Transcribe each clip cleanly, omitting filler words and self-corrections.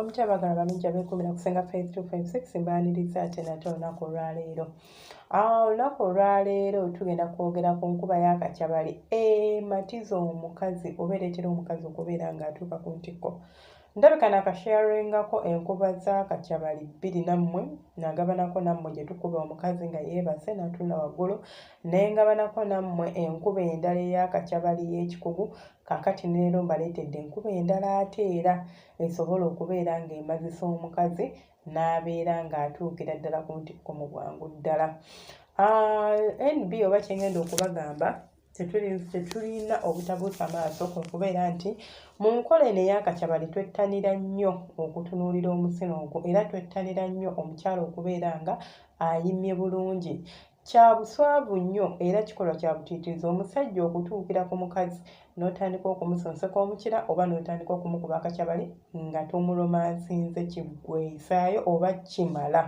omutabagala baminja beekumira kusenga 5256 mbaaniriza ate nate olunaku olwaleero. Olunaku olwaleero tugenda kwogera ku nkuba y'akacyabali ematiza omukazi oba ereetera omukazi okubeera ng'atuuka ku ntikko. Ndabika nakasharingako enkuba z'akacyabali 2 nammwe nagabanako nammwe gye tukuba omukazi nga yeebase n'atula waggulu, nengabanako nammwe enkuba endala ey'akacyabali y'ekikugu. Kaakati leero mbaleetedde enkuba endala ate era esobola okubeera ng'emazisa omukazi n'abeera ng'atuukira ddala ku ntikko mu bwangu ddala. NB oba kyengenda okubagamba tetulina obutabuusa maaso kwe kubeera nti mu nkola eno ey'akacyabali twettanira nnyo okutunuulira omusino ogwo era twettanira nnyo omukyala okubeera nga ayimye bulungi. Kya buswavu nnyo era kikolwa kya butiitirizi omusajja okutuukira ku mukazi n'otandika okumusonseka omukira oba n'otandika okumukuba akacyabali nga tomuromansinze kiggweesaayo oba kimala.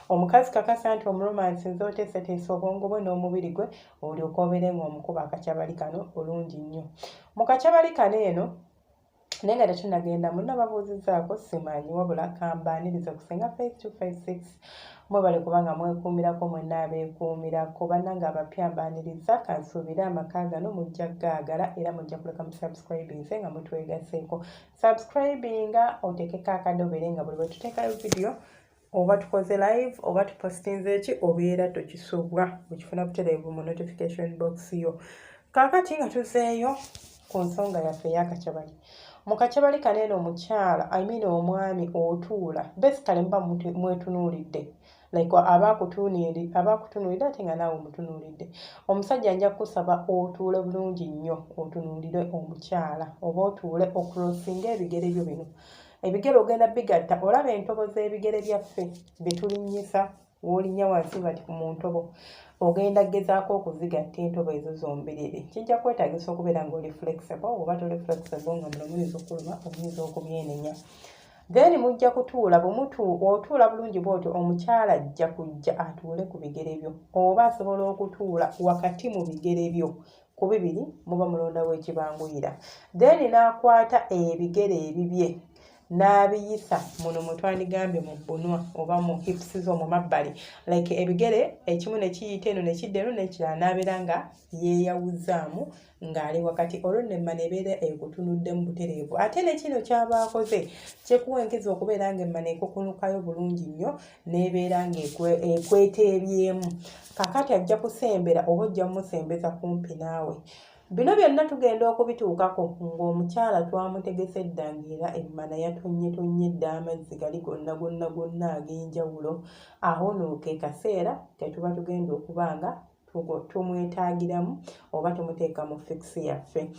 Omukazi kakasa nti omuromansinze oteeseteese obwongo bwe n'omubiri gwe olyoka obeere ng'omukuba akacyabali kano bulungi nnyo. Mu kacyabali kano eno naye nga tetunnagenda munna babuuzizzaako simanyi wabula kambaaniriza kusenga 5256 mwebale kubanga mwekuumirako mwenna abeekuumirako bannange abapya mbaaniriza kansuubire amaka gano mujja gaagala era mujja kuleka mu subscribinze nga mutwegaseeko. Subscribinga oteekeko akadde obeere nga buli bwe tuteekayo vidiyo oba tukoze live oba tupostinze eki obeera tokisubwa okifuna butereevu mu notification box yo. Kaakati nga tuzeeyo ku nsonga yaffe ey'akacyabali. Mu kacyabali kano eno omukyala omwami otuula basically muba mwetunuulidde like abaakutunuulidde ate nga naawe omutunuulidde. Omusajja nja kusaba otuule bulungi nnyo otunuulire omukyala oba otuule okulosinga ebigere byo bino. Ebigere ogenda bigatta olaba entobo z'ebigere byaffe bye tulinnyisa w'olinnya wansi bati mu ntobo ogenda gezaako okuzigatta entobo ezo zombiriri. Kijja kwetaagisa okubeera ng'oli flexible oba toli flexible nga muno muyinza okuluma omuyinza okubyenenya. Then mujja kutuula otuula bulungi bw'otyo omukyala ajja kujja atuule ku bigere byo oba asobola okutuula wakati mu bigere byo ku bibiri muba mulondawo ekibanguyira. Then n'akwata ebigere ebibye n'abiyisa muno mutwandigambye mu bbunwa oba mu hips zo mu mabbali like ebigere ekimu ne kiyita eno ne kidda eno n'ekirala n'abeera nga yeeyawuzaamu ng'ali wakati olwo nemma nebeera ekutunudde mu butereevu. Ate ne kino ky'aba akoze kyekuwenkeza okubeera ng'emma neekukunukayo bulungi nnyo n'ebeera ng'ekweteebyemu. Kaakati ajja kusembera oba ojja mumusembeza kumpi naawe. Bino byonna tugenda okubituukako ng'omukyala twamutegese dda ng'era emmana yatonnye dda amazzi gali gonna ag'enjawulo. Awo nno ke kaseera ke tuba tugenda okuba nga tumwetaagiramu oba tumuteeka mu fikisi yaffe.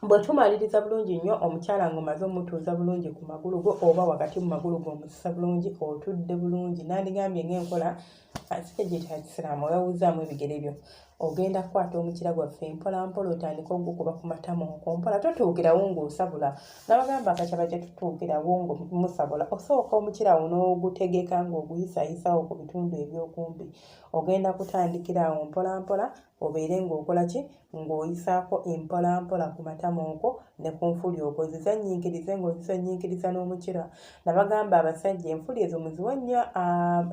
Bwe tumaliriza bulungi nnyo omukyala ng'omaze omutuuza bulungi ku magulu go oba wakati mu magulu go omusisa bulungi otudde bulungi nandigambye ng'enkola sikigiyita kisiraamu oyawuzaamu ebigere byo. Ogenda kukwata omukira gwaffe mpola mpola otandika ogukuba ku matama okompola totuukirawo ng'osabula. Nabagamba akacyaba kye tutuukirawo ng'omusabula osooka omukira n'ogutegeka ng'oguyisaayisaawo ku bitundu ebyokumpi. Ogenda kutandikira awo mpola mpola obeere ng'okola ki ng'oyisaako empola mpola ku matama okwo ne ku nfuli okwo zizannyiikirize ng'ozizannyiikiriza n'omukira. Nabagamba abasajja enfuli ezo muziwe nnyo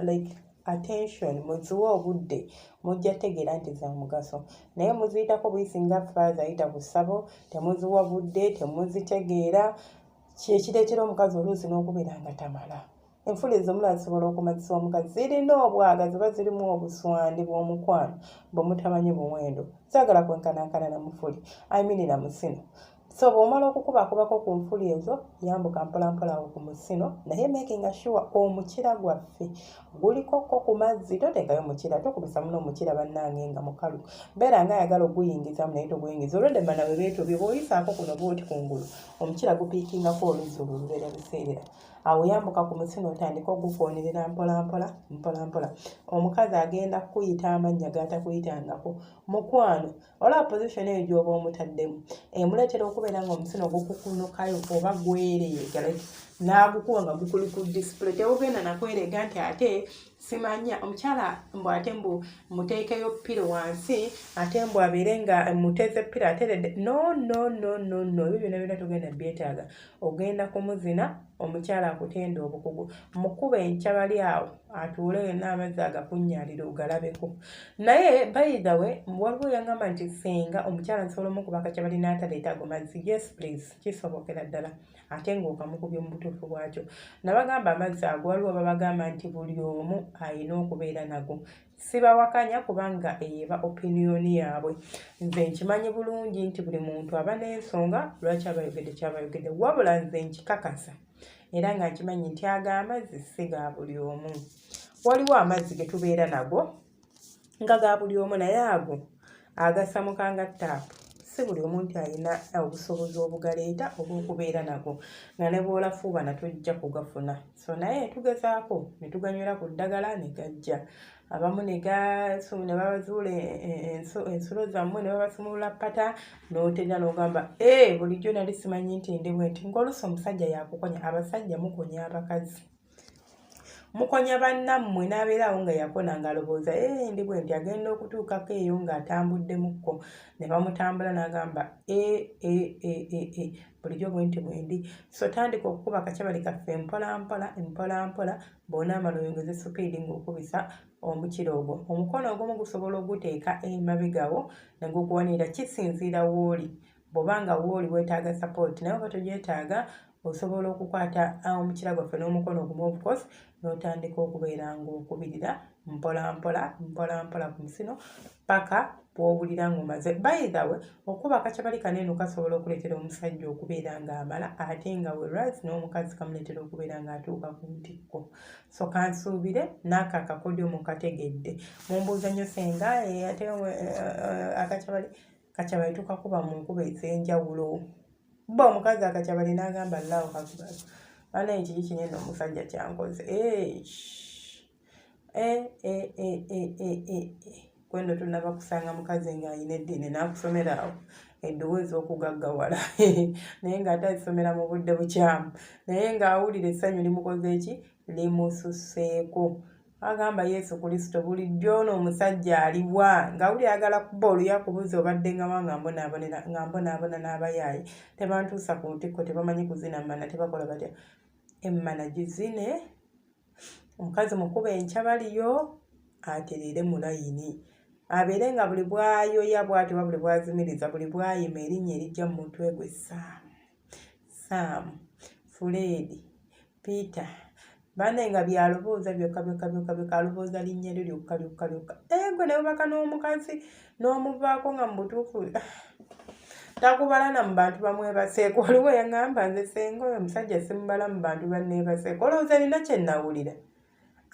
like attention muziwe obudde mujja tegeera nti za mugaso naye muziyitako buyisinga faaza ayita ku ssabo temuziwa budde temuzitegeera kyekireetera omukazi oluusi n'okubeera nga tamala. Enfuli ezo zisobola okumazisa omukazi zirina obwaga ziba zirimu obuswandi bw'omukwano bwe mutamanyi buwendo zaagala kwenkanankana na mufuli na musino. So bw'omala okukubakubako ku nfuli ezo yambuka mpola mpola awo ku musino naye making sure omukira gwaffe gulikokko ku mazzi. Toteekayo mukira tokubisa muno omukira bannange nga mukalu beera nga ayagala oguyingizamu naye toguyingiza olwedde emmana we beetobye bw'oyisaako kuno bw'oti kungulu omukira gupiikingako oluzzi olwo lubeera luseerera. Awo yambuka ku musino otandika ogufoonerera mpola mpola. Omukazi agenda kukuyita amannya g'atakuyitangako. Mukwano olaba position eyo gy'oba omutaddemu emuleetera okubeera ng'omusino gukukunukayo oba gwereega n'agukuwa nga gukuli ku display teogenda nakwerega nti ate simanya omukyala mbu ate mbu muteekeyo piro wansi ate mbu abeere nga muteze piro ateredde no ebyo byonna byonna togenda byetaaga ogenda kumuzina omukyala akutenda obukugu mukuba enkyabali awo atuule yenna amazzi agakunnyalira ogalabeko naye by the way waliwo yangamba nti singa omukyala nsobola omukuba akakyabali n'ataleeta ago mazzi yes please kisobokera ddala ate ng'okamukubye mu butuufu bwakyo nabagamba amazzi ago waliwo babagamba nti buli omu ayina okubeera nago sibawakanya kubanga eba opiniyoni yaabwe nze nkimanyi bulungi nti buli muntu aba n'ensonga lwaki abayogedde kyabayogedde wabula nze nkikakasa era nga nkimanyi nti ago amazzi si ga buli omu waliwo amazzi ge tubeera nago nga ga buli omu naye ago agasamukanga ttaapu si buli omuntu alina obusobozi obugaleeta obw'okubeera nago nga ne bw'olafuuba natojja kugafuna so naye tugezaako ne tuganywera ku ddagala ne gajja abamu ne babazuula ensulo zammwe ne babasumulula ppata n'otenda n'ogamba bulijjo nali simanyi nti ndi bwe nti ng'oluusi omusajja yakukonya abasajja mukonya abakazi mukonya bannammwe n'abeerawo nga yakona ng'alowooza ndi bwe nti agenda okutuukako eyo ng'atambuddemukko ne bamutambula n'agamba bulijjo bwe nti bwendi so tandika okukuba akakyabali kaffe mpolampola bw'ona amala oyongeze supiidi ng'okubisa omukira ogwo omukono ogumu gusobola oguteeka emabegawo nagwokuwanirira kisinziira wooli bw'obanga wooli weetaaga sapooti naye oba togyetaaga osobola okukwata omukira gwaffe n'omukono ogumu obukosi n'otandika okubeera ng'okubirira mpolampola ku musino paka bw'owulira ng'omaze by the way okuba akakyabali kaneeno kasobola okuleetera omusajja okubeera ng'amala ate nga whereas n'omukazi kamuleetera okubeera ng'atuuka ku ntikko so kansuubire n'ako akakodyo mukategedde mumbuuza nnyo senga ate akakyabali tukakuba mu nkuba ez'enjawulo bo omukazi akakyabali n'agamba llaawo kakubazo anaye kiki kinene omusajja kyankoze kwendo tunaba kusanga mukazi ng'ayina eddiini n'akusomera awo eddoboozi okugaggawala naye ng'ate azisomera mu budde bukyamu naye ng'awulira essanyu limukoze eki limususseeko agamba Yesu Kristo bulijjo ono omusajja aliwa ng'awulira ayagala kuba oluyakubuzi obadde ngawa nga mbonaabona n'abayaaye tebantuusa ku ntikko tebamanyi kuzina mmana tebakola batya emmana gizine omukazi mukuba enkyabaliyo aterere mu layini abeere nga buli bwayoya bw'atyo buli bwazimiriza buli bwayima erinnya erijja mu mutwe gwe Saamu Fuleedi Peter bane nga byalobooza byokka alobooza linnya lyo lyokka gwe ne bubaka n'omukazi n'omuvaako nga mu butuufu takubala na mu bantu bamwebaseeko waliwo yaŋŋamba nze senga oyo omusajja simubala mu bantu banneebaseeko olowooza nina kye nnawulira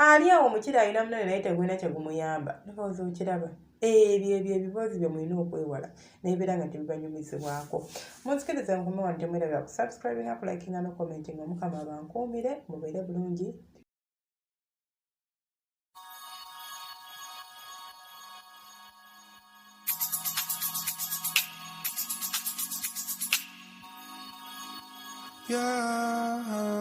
ali awo omukira alina munene naye tegulina kye gumuyamba nolowooza okiraba ebyo ebiboozi bye mulina okwewala nebeera nga tebibanyumizibwako munsikirize nkume wano temwerabira ku subscribinga ku likinga no commentinga omukama abankuumire mubeere bulungi Yeah.